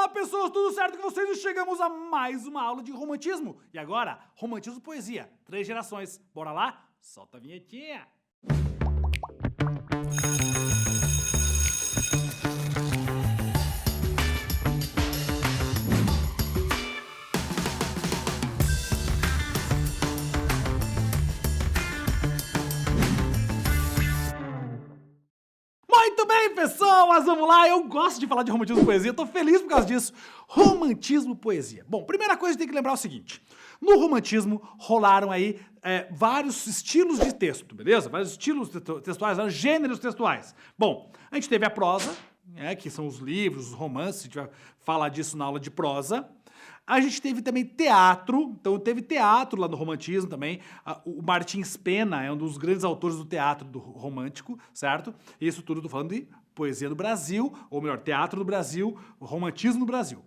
Olá pessoas, tudo certo com vocês? E chegamos a mais uma aula de romantismo. E agora, romantismo poesia, 3 gerações. Bora lá? Solta a vinhetinha. Muito bem, pessoas, vamos lá. Eu gosto de falar de romantismo e poesia, tô feliz por causa disso. Romantismo e poesia. Bom, primeira coisa que tem que lembrar é o seguinte. No romantismo rolaram aí vários estilos de texto, beleza? Vários estilos textuais, vários gêneros textuais. Bom, a gente teve a prosa, que são os livros, os romances, a gente vai falar disso na aula de prosa. A gente teve também teatro, então teve teatro lá no romantismo também. O Martins Pena é um dos grandes autores do teatro do romântico, certo? Isso tudo tô falando de poesia do Brasil, ou melhor, teatro do Brasil, romantismo no Brasil.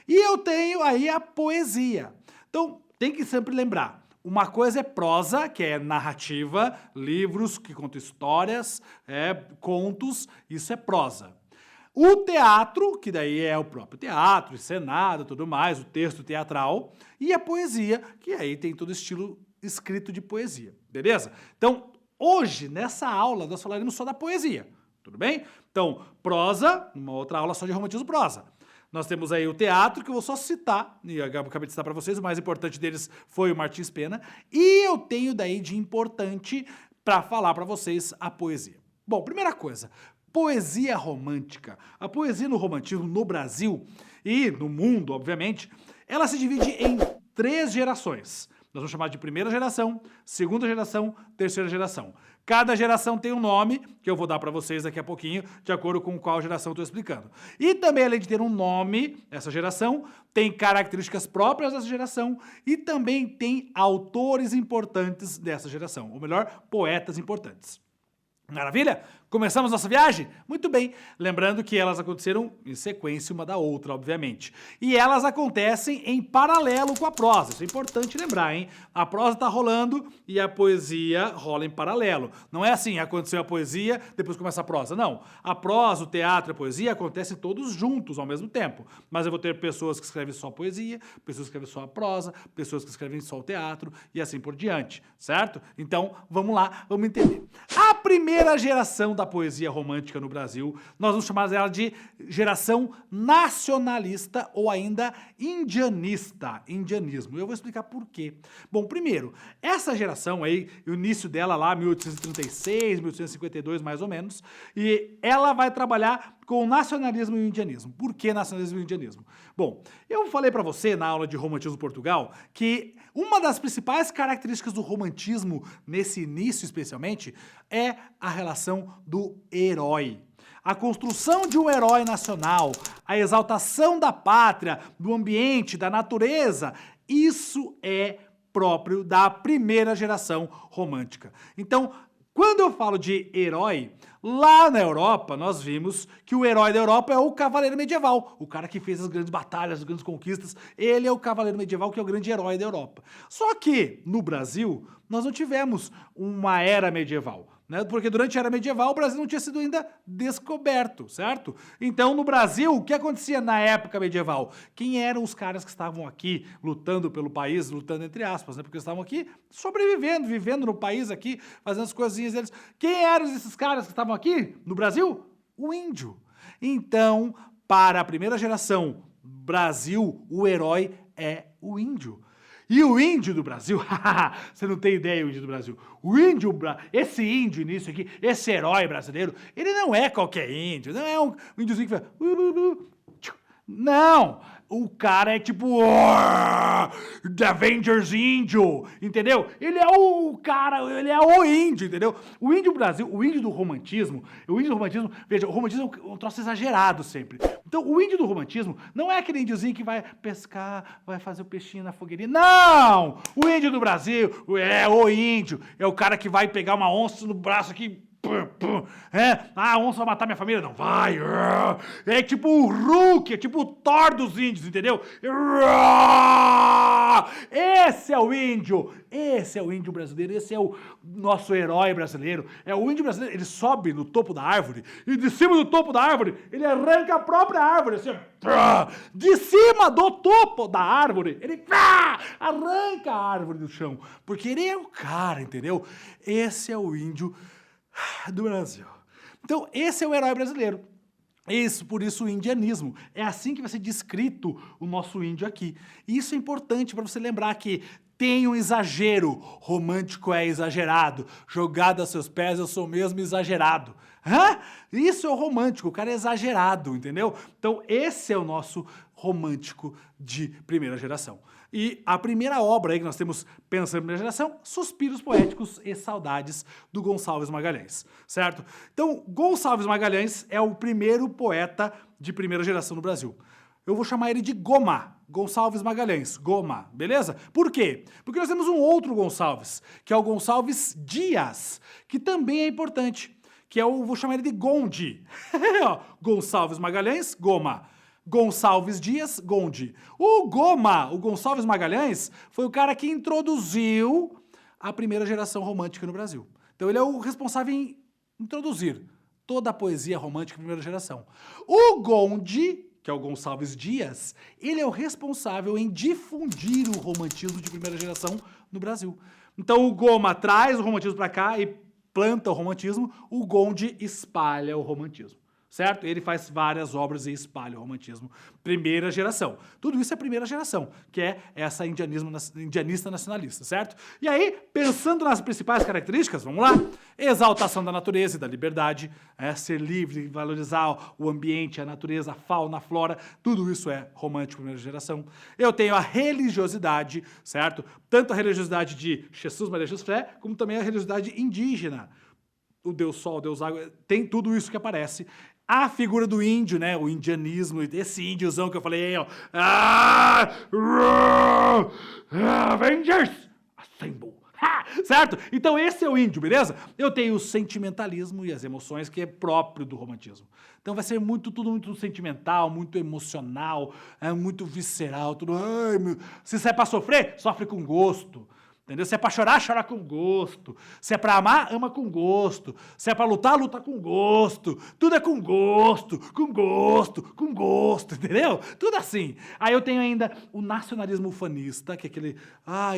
E eu tenho aí a poesia. Então, tem que sempre lembrar, uma coisa é prosa, que é narrativa, livros que contam histórias, contos, isso é prosa. O teatro, que daí é o próprio teatro, encenado, tudo mais, o texto teatral, e a poesia, que aí tem todo estilo escrito de poesia, beleza? Então, hoje, nessa aula, nós falaremos só da poesia, tudo bem? Então, prosa, uma outra aula só de romantismo prosa. Nós temos aí o teatro, que eu vou só citar, e eu acabei de citar para vocês, o mais importante deles foi o Martins Pena, e eu tenho daí de importante para falar para vocês a poesia. Bom, primeira coisa, poesia romântica. A poesia no romantismo no Brasil e no mundo, obviamente, ela se divide em 3 gerações. Nós vamos chamar de primeira geração, segunda geração, terceira geração. Cada geração tem um nome, que eu vou dar para vocês daqui a pouquinho, de acordo com qual geração eu estou explicando. E também, além de ter um nome, essa geração tem características próprias dessa geração e também tem autores importantes dessa geração, ou melhor, poetas importantes. Maravilha? Começamos nossa viagem? Muito bem. Lembrando que elas aconteceram em sequência uma da outra, obviamente. E elas acontecem em paralelo com a prosa. Isso é importante lembrar, hein? A prosa está rolando e a poesia rola em paralelo. Não é assim, aconteceu a poesia, depois começa a prosa. Não. A prosa, o teatro e a poesia acontecem todos juntos ao mesmo tempo. Mas eu vou ter pessoas que escrevem só poesia, pessoas que escrevem só a prosa, pessoas que escrevem só o teatro e assim por diante, certo? Então, vamos lá, vamos entender. A primeira geração da poesia romântica no Brasil, nós vamos chamar ela de geração nacionalista ou ainda indianista, indianismo. Eu vou explicar por quê. Bom, primeiro, essa geração aí, o início dela lá, 1836, 1852 mais ou menos, e ela vai trabalhar com o nacionalismo e o indianismo. Por que nacionalismo e indianismo? Bom, eu falei para você na aula de Romantismo Portugal que uma das principais características do romantismo, nesse início especialmente, é a relação do herói. A construção de um herói nacional, a exaltação da pátria, do ambiente, da natureza, isso é próprio da primeira geração romântica. Então, quando eu falo de herói, lá na Europa, nós vimos que o herói da Europa é o cavaleiro medieval, o cara que fez as grandes batalhas, as grandes conquistas, ele é o cavaleiro medieval que é o grande herói da Europa. Só que, no Brasil, nós não tivemos uma era medieval, né? Porque durante a era medieval o Brasil não tinha sido ainda descoberto, certo? Então, no Brasil, o que acontecia na época medieval? Quem eram os caras que estavam aqui lutando pelo país, lutando entre aspas, né? Porque estavam aqui sobrevivendo, vivendo no país aqui, fazendo as coisinhas deles. Quem eram esses caras que estavam aqui no Brasil? O índio. Então, para a primeira geração Brasil, o herói é o índio. E o índio do Brasil, você não tem ideia o índio do Brasil. Esse índio nisso aqui, esse herói brasileiro, ele não é qualquer índio, não é um índiozinho que faz... Não, o cara é tipo The Avengers índio, entendeu? Ele é o cara, ele é o índio, entendeu? O índio Brasil, o índio do romantismo, veja, o romantismo é um troço exagerado sempre. Então, o índio do romantismo não é aquele índiozinho que vai pescar, vai fazer o peixinho na fogueirinha. Não! O índio do Brasil é o índio, é o cara que vai pegar uma onça no braço aqui, A onça vai matar minha família? Não vai. É tipo o Hulk, é tipo o Thor dos índios, entendeu? Esse é o índio brasileiro, esse é o nosso herói brasileiro. É o índio brasileiro, ele sobe no topo da árvore e de cima do topo da árvore ele arranca a própria árvore, assim, de cima do topo da árvore, ele arranca a árvore do chão, porque ele é o cara, entendeu? Esse é o índio do Brasil. Então, esse é o herói brasileiro. Por isso o indianismo. É assim que vai ser descrito o nosso índio aqui. E isso é importante para você lembrar que tem um exagero. Romântico é exagerado. Jogado a seus pés, eu sou mesmo exagerado. Isso é o romântico, o cara é exagerado, entendeu? Então, esse é o nosso romântico de primeira geração. E a primeira obra aí que nós temos pensando em primeira geração, Suspiros Poéticos e Saudades, do Gonçalves Magalhães, certo? Então, Gonçalves Magalhães é o primeiro poeta de primeira geração no Brasil. Eu vou chamar ele de Goma, Gonçalves Magalhães, Goma, beleza? Por quê? Porque nós temos um outro Gonçalves, que é o Gonçalves Dias, que também é importante, que é o, vou chamar ele de Gondi. Gonçalves Magalhães, Goma. Gonçalves Dias, Gondi. O Goma, o Gonçalves Magalhães, foi o cara que introduziu a primeira geração romântica no Brasil. Então ele é o responsável em introduzir toda a poesia romântica da primeira geração. O Gondi, que é o Gonçalves Dias, ele é o responsável em difundir o romantismo de primeira geração no Brasil. Então o Goma traz o romantismo para cá e planta o romantismo, o Gondi espalha o romantismo. Certo? Ele faz várias obras e espalha o romantismo. Primeira geração. Tudo isso é primeira geração, que é essa indianista nacionalista, certo? E aí, pensando nas principais características, vamos lá? Exaltação da natureza e da liberdade, ser livre, valorizar o ambiente, a natureza, a fauna, a flora, tudo isso é romântico primeira geração. Eu tenho a religiosidade, certo? Tanto a religiosidade de Jesus Maria José, como também a religiosidade indígena. O Deus Sol, o Deus Água, tem tudo isso que aparece. A figura do índio, né? O indianismo, esse índiozão que eu falei aí, ó. Avengers! Assemble! Certo? Então esse é o índio, beleza? Eu tenho o sentimentalismo e as emoções que é próprio do romantismo. Então vai ser tudo muito sentimental, muito emocional, muito visceral, tudo. Se é pra sofrer, sofre com gosto. Entendeu? Se é pra chorar, chora com gosto. Se é pra amar, ama com gosto. Se é pra lutar, luta com gosto. Tudo é com gosto, com gosto, com gosto, entendeu? Tudo assim. Aí eu tenho ainda o nacionalismo ufanista, que é aquele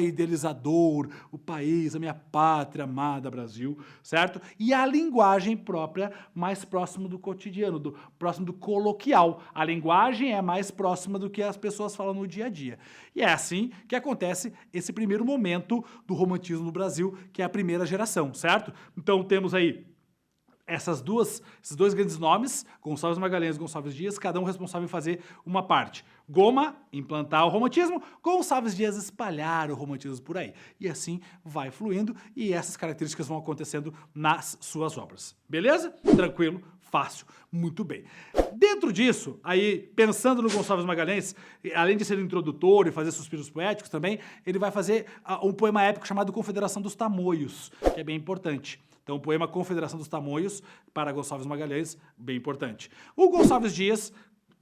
idealizador, o país, a minha pátria amada Brasil, certo? E a linguagem própria mais próximo do cotidiano, próximo do coloquial. A linguagem é mais próxima do que as pessoas falam no dia a dia. E é assim que acontece esse primeiro momento do romantismo no Brasil, que é a primeira geração, certo? Então temos aí esses dois grandes nomes, Gonçalves Magalhães e Gonçalves Dias, cada um responsável em fazer uma parte. Goma, implantar o romantismo, Gonçalves Dias espalhar o romantismo por aí. E assim vai fluindo e essas características vão acontecendo nas suas obras. Beleza? Tranquilo? Fácil, muito bem. Dentro disso, aí pensando no Gonçalves Magalhães, além de ser introdutor e fazer suspiros poéticos também, ele vai fazer um poema épico chamado Confederação dos Tamoios, que é bem importante. Então, o poema Confederação dos Tamoios, para Gonçalves Magalhães, bem importante. O Gonçalves Dias,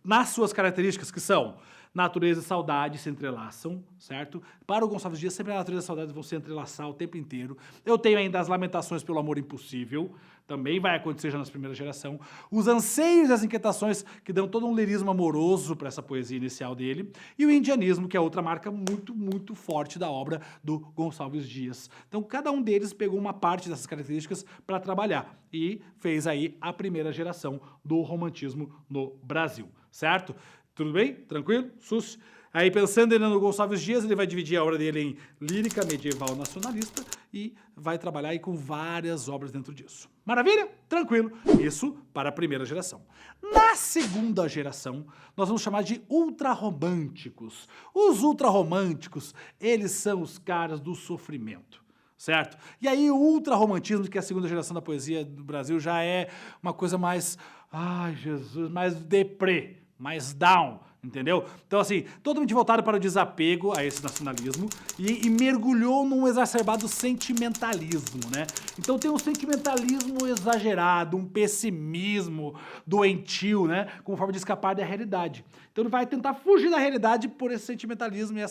nas suas características, que são natureza e saudade se entrelaçam, certo? Para o Gonçalves Dias, sempre a natureza e a saudade vão se entrelaçar o tempo inteiro. Eu tenho ainda as lamentações pelo amor impossível, também vai acontecer já nas primeiras gerações. Os anseios e as inquietações que dão todo um lirismo amoroso para essa poesia inicial dele. E o indianismo, que é outra marca muito, muito forte da obra do Gonçalves Dias. Então, cada um deles pegou uma parte dessas características para trabalhar e fez aí a primeira geração do romantismo no Brasil, certo? Tudo bem? Tranquilo? Sus? Aí, pensando ainda no Gonçalves Dias, ele vai dividir a obra dele em lírica medieval nacionalista e vai trabalhar aí com várias obras dentro disso. Maravilha? Tranquilo. Isso para a primeira geração. Na segunda geração, nós vamos chamar de ultrarromânticos. Os ultrarromânticos, eles são os caras do sofrimento. Certo? E aí o ultrarromantismo, que é a segunda geração da poesia do Brasil, já é uma coisa mais, ai Jesus, mais deprê, mais down, entendeu? Então, assim, totalmente voltado para o desapego a esse nacionalismo e mergulhou num exacerbado sentimentalismo, né? Então tem um sentimentalismo exagerado, um pessimismo doentio, né? Como forma de escapar da realidade. Então ele vai tentar fugir da realidade por esse sentimentalismo e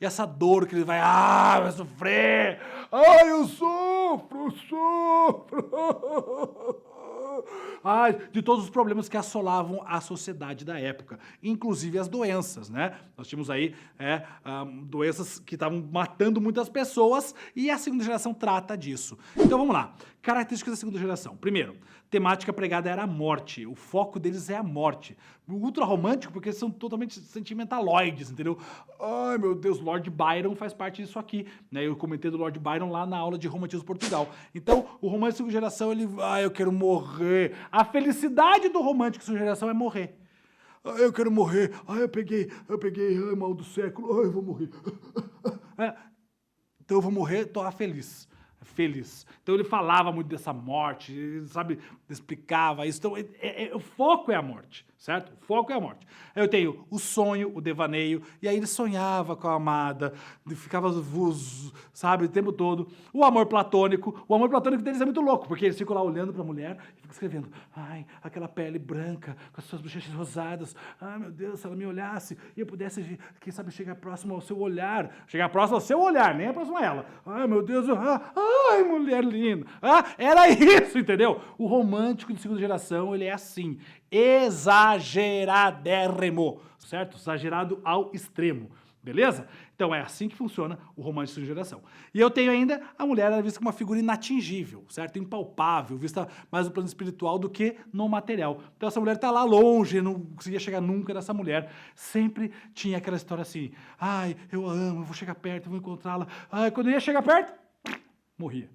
essa dor que ele vai sofrer. Ai, eu sofro. De todos os problemas que assolavam a sociedade da época, inclusive as doenças, né? Nós tínhamos aí doenças que estavam matando muitas pessoas e a segunda geração trata disso. Então vamos lá. Características da segunda geração. Primeiro, temática pregada era a morte. O foco deles é a morte. Ultra romântico porque eles são totalmente sentimentaloides, entendeu? Ai, meu Deus, Lord Byron faz parte disso aqui, né? Eu comentei do Lord Byron lá na aula de Romantismo Portugal. Então, o romântico segunda geração, ele vai, eu quero morrer. A felicidade do romântico segunda geração é morrer. Ai, eu quero morrer. Ai, eu peguei, ai, mal do século. Ai, eu vou morrer. Então eu vou morrer, tô feliz. Então ele falava muito dessa morte, ele, sabe, explicava isso. Então o foco é a morte, certo? O foco é a morte. Aí eu tenho o sonho, o devaneio, e aí ele sonhava com a amada, ficava, sabe, o tempo todo. O amor platônico deles é muito louco, porque eles ficam lá olhando pra mulher e ficam escrevendo, ai, aquela pele branca, com as suas bochechas rosadas, ai meu Deus, se ela me olhasse e eu pudesse, quem sabe, chegar próximo ao seu olhar, nem é próximo a ela. Ai meu Deus, ai mulher linda. Era isso, entendeu? O romântico de segunda geração, ele é assim, exageradérrimo, certo? Exagerado ao extremo, beleza? Então é assim que funciona o romântico de segunda geração. E eu tenho ainda a mulher vista como uma figura inatingível, certo? Impalpável, vista mais no plano espiritual do que no material. Então essa mulher tá lá longe, não conseguia chegar nunca nessa mulher. Sempre tinha aquela história assim, ai, eu a amo, eu vou chegar perto, eu vou encontrá-la. Ai, quando eu ia chegar perto, morria.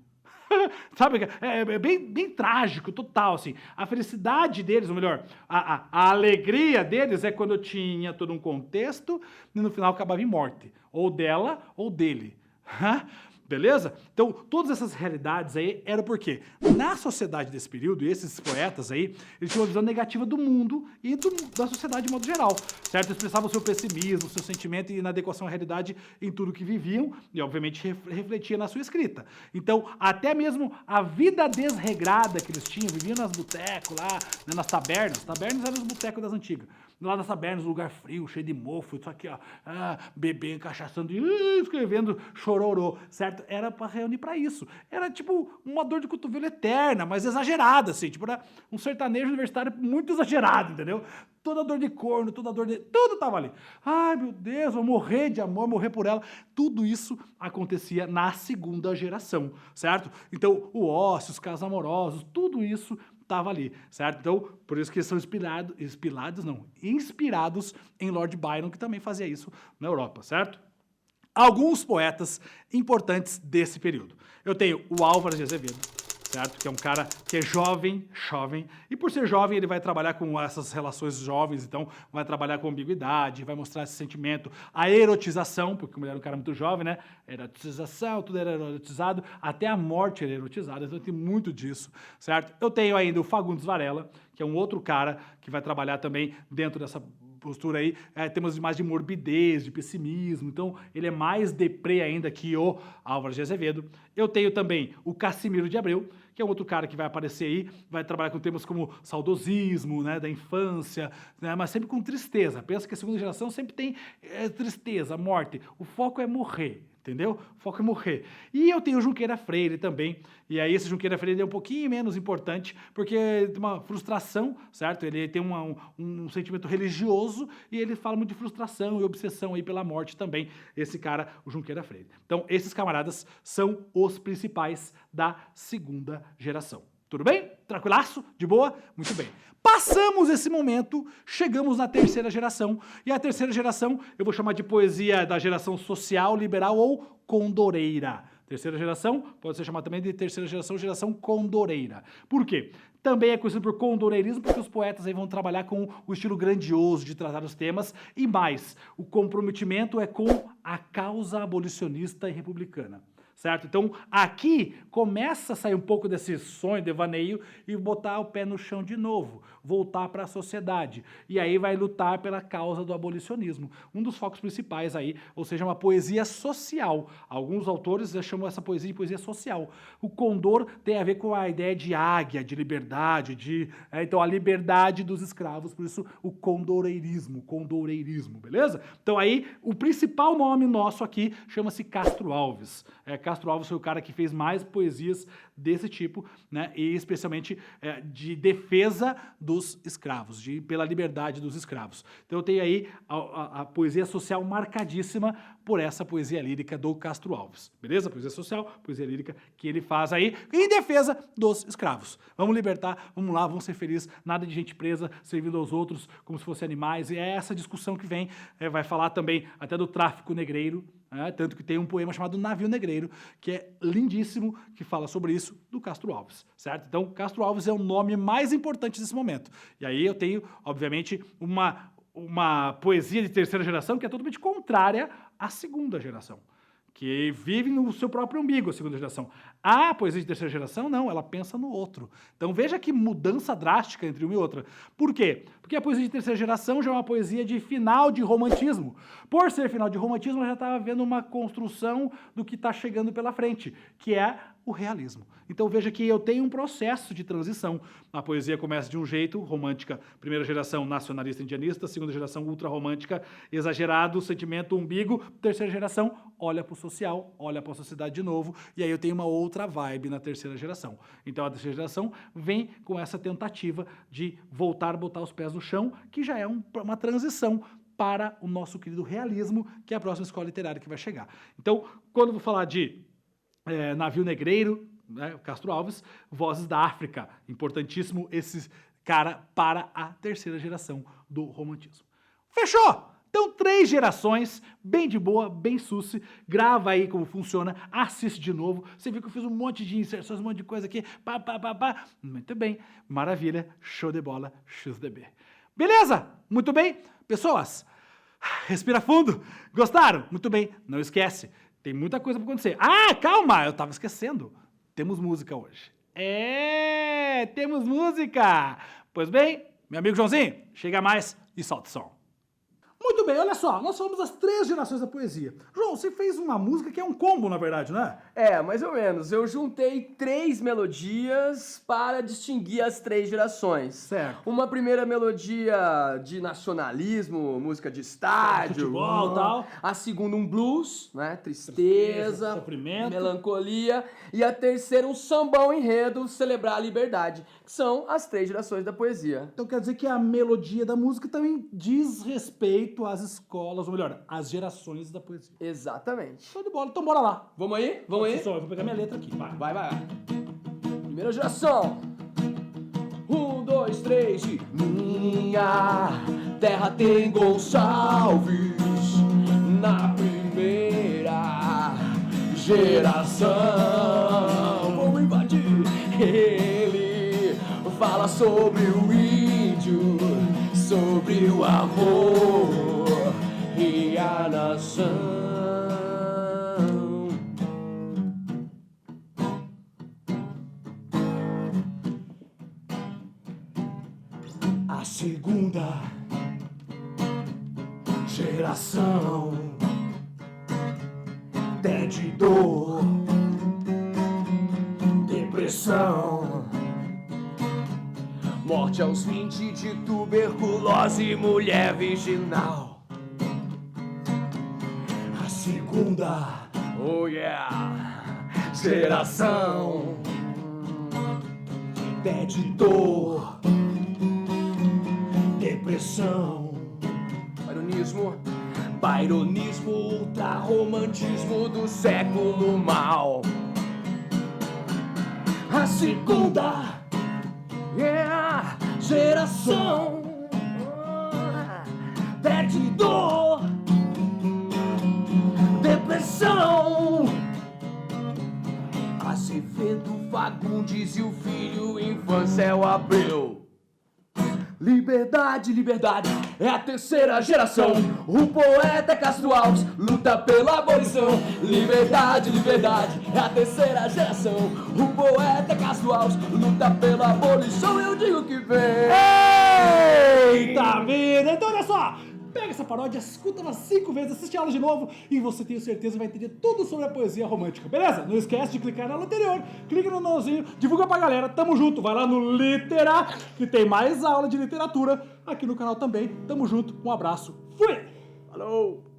Sabe, é bem trágico, total, assim. A felicidade deles, ou melhor, a alegria deles é quando tinha todo um contexto e no final acabava em morte, ou dela ou dele. Beleza? Então, todas essas realidades aí eram porque na sociedade desse período, esses poetas aí, eles tinham uma visão negativa do mundo e da sociedade de modo geral, certo? Eles expressavam o seu pessimismo, o seu sentimento e inadequação à realidade em tudo que viviam e, obviamente, refletia na sua escrita. Então, até mesmo a vida desregrada que eles tinham, viviam nas botecos lá, né, nas tabernas eram os botecos das antigas. Lá nas tabernas, lugar frio, cheio de mofo, isso aqui, ó, bebendo, cachaçando, escrevendo chororô, certo? Era para reunir para isso. Era tipo uma dor de cotovelo eterna, mas exagerada, assim, tipo, era um sertanejo universitário muito exagerado, entendeu? Toda dor de corno, tudo tava ali. Ai, meu Deus, vou morrer de amor, morrer por ela. Tudo isso acontecia na segunda geração, certo? Então, o ócio, os casos amorosos, tudo isso estava ali, certo? Então, por isso que eles são inspirados em Lord Byron, que também fazia isso na Europa, certo? Alguns poetas importantes desse período. Eu tenho o Álvares de Azevedo, certo? Que é um cara que é jovem, e por ser jovem ele vai trabalhar com essas relações jovens, então vai trabalhar com ambiguidade, vai mostrar esse sentimento, a erotização, porque como ele era um cara muito jovem, né? Erotização, tudo era erotizado, até a morte era erotizada, então tem muito disso, certo? Eu tenho ainda o Fagundes Varela, que é um outro cara que vai trabalhar também dentro dessa postura aí, temos mais de morbidez, de pessimismo, então ele é mais deprê ainda que o Álvares de Azevedo. Eu tenho também o Cassimiro de Abreu, que é um outro cara que vai aparecer aí, vai trabalhar com temas como saudosismo, né, da infância, né, mas sempre com tristeza. Pensa que a segunda geração sempre tem tristeza, morte. O foco é morrer. Entendeu? O foco é morrer. E eu tenho o Junqueira Freire também, e aí esse Junqueira Freire é um pouquinho menos importante, porque tem uma frustração, certo? Ele tem um sentimento religioso e ele fala muito de frustração e obsessão aí pela morte também, esse cara, o Junqueira Freire. Então, esses camaradas são os principais da segunda geração. Tudo bem? Tranquilaço? De boa? Muito bem. Passamos esse momento, chegamos na terceira geração, e a terceira geração eu vou chamar de poesia da geração social, liberal ou condoreira. Terceira geração pode ser chamada também de terceira geração, geração condoreira. Por quê? Também é conhecido por condoreirismo, porque os poetas aí vão trabalhar com o estilo grandioso de tratar os temas, e mais, o comprometimento é com a causa abolicionista e republicana. certo? Então, aqui começa a sair um pouco desse sonho, devaneio, e botar o pé no chão de novo, voltar para a sociedade. E aí vai lutar pela causa do abolicionismo. Um dos focos principais aí, ou seja, uma poesia social. Alguns autores já chamam essa poesia de poesia social. O Condor tem a ver com a ideia de águia, de liberdade, então a liberdade dos escravos, por isso o condoreirismo, beleza? Então aí, o principal nome nosso aqui chama-se Castro Alves. Castro Alves foi o cara que fez mais poesias desse tipo, né? E especialmente de defesa dos escravos, pela liberdade dos escravos. Então eu tenho aí a poesia social marcadíssima por essa poesia lírica do Castro Alves, beleza? Poesia social, poesia lírica que ele faz aí em defesa dos escravos. Vamos libertar, vamos lá, vamos ser felizes, nada de gente presa, servindo aos outros como se fossem animais, e é essa discussão que vem, vai falar também até do tráfico negreiro, tanto que tem um poema chamado Navio Negreiro, que é lindíssimo, que fala sobre isso, do Castro Alves, certo? Então, Castro Alves é o nome mais importante desse momento. E aí eu tenho, obviamente, uma poesia de terceira geração que é totalmente contrária à segunda geração, que vive no seu próprio umbigo, a segunda geração. A poesia de terceira geração, não, ela pensa no outro. Então veja que mudança drástica entre uma e outra. Por quê? Porque a poesia de terceira geração já é uma poesia de final de romantismo. Por ser final de romantismo, ela já estava vendo uma construção do que está chegando pela frente, que é o realismo. Então veja que eu tenho um processo de transição. A poesia começa de um jeito, romântica, primeira geração nacionalista indianista, segunda geração ultrarromântica, exagerado, sentimento, umbigo, terceira geração olha para o social, olha para a sociedade de novo, e aí eu tenho uma outra vibe na terceira geração. Então a terceira geração vem com essa tentativa de voltar a botar os pés no chão, que já é uma transição para o nosso querido realismo, que é a próxima escola literária que vai chegar. Então, quando eu vou falar de Navio Negreiro, né, Castro Alves, Vozes da África, importantíssimo esse cara para a terceira geração do romantismo. Fechou? Então, 3 gerações, bem de boa, bem susse, grava aí como funciona, assiste de novo, você viu que eu fiz um monte de inserções, um monte de coisa aqui, muito bem, maravilha, show de bola, XDB. Beleza? Muito bem? Pessoas, respira fundo, gostaram? Muito bem, não esquece, tem muita coisa para acontecer. Ah, calma, eu tava esquecendo. Temos música hoje. Temos música. Pois bem, meu amigo Joãozinho, chega mais e solta o som. Muito bem, olha só, nós falamos das 3 gerações da poesia. João, você fez uma música que é um combo, na verdade, não é? Mais ou menos. Eu juntei 3 melodias para distinguir as 3 gerações. Certo. Uma primeira melodia de nacionalismo, música de estádio. Futebol e tal. A segunda um blues, né? Tristeza, sofrimento. melancolia. E a terceira um sambão enredo, celebrar a liberdade. Que são as 3 gerações da poesia. Então quer dizer que a melodia da música também diz respeito às escolas, ou melhor, às gerações da poesia. Exatamente. Show de bola, então bora lá. Vamos aí? Vamos aí? Eu vou pegar minha letra aqui, vai. Vai. Primeira geração. 1, 2, 3 e... Minha terra tem Gonçalves na primeira geração. Vamos invadir. Ele fala sobre o índio, sobre o amor e a nação. A segunda geração tem de dor, depressão, morte aos 20 de tuberculose, mulher virginal. A segunda, oh yeah, geração tem de dor, depressão, Byronismo, ultrarromantismo do século mal. A segunda geração perde dor, depressão. Azevedo, Fagundes e o filho Infância Abreu. Liberdade, liberdade, é a terceira geração. O poeta Castro Alves luta pela abolição. Liberdade, liberdade, é a terceira geração. O poeta Castro Alves luta pela abolição. Eu digo que vem. Eita vida! Então olha só, pega essa paródia, escuta umas 5 vezes, assiste ela de novo e você tenho certeza vai entender tudo sobre a poesia romântica, beleza? Não esquece de clicar na aula anterior, clica no nozinho, divulga pra galera, tamo junto, vai lá no Litera, que tem mais aula de literatura aqui no canal também, tamo junto, um abraço, fui! Falou!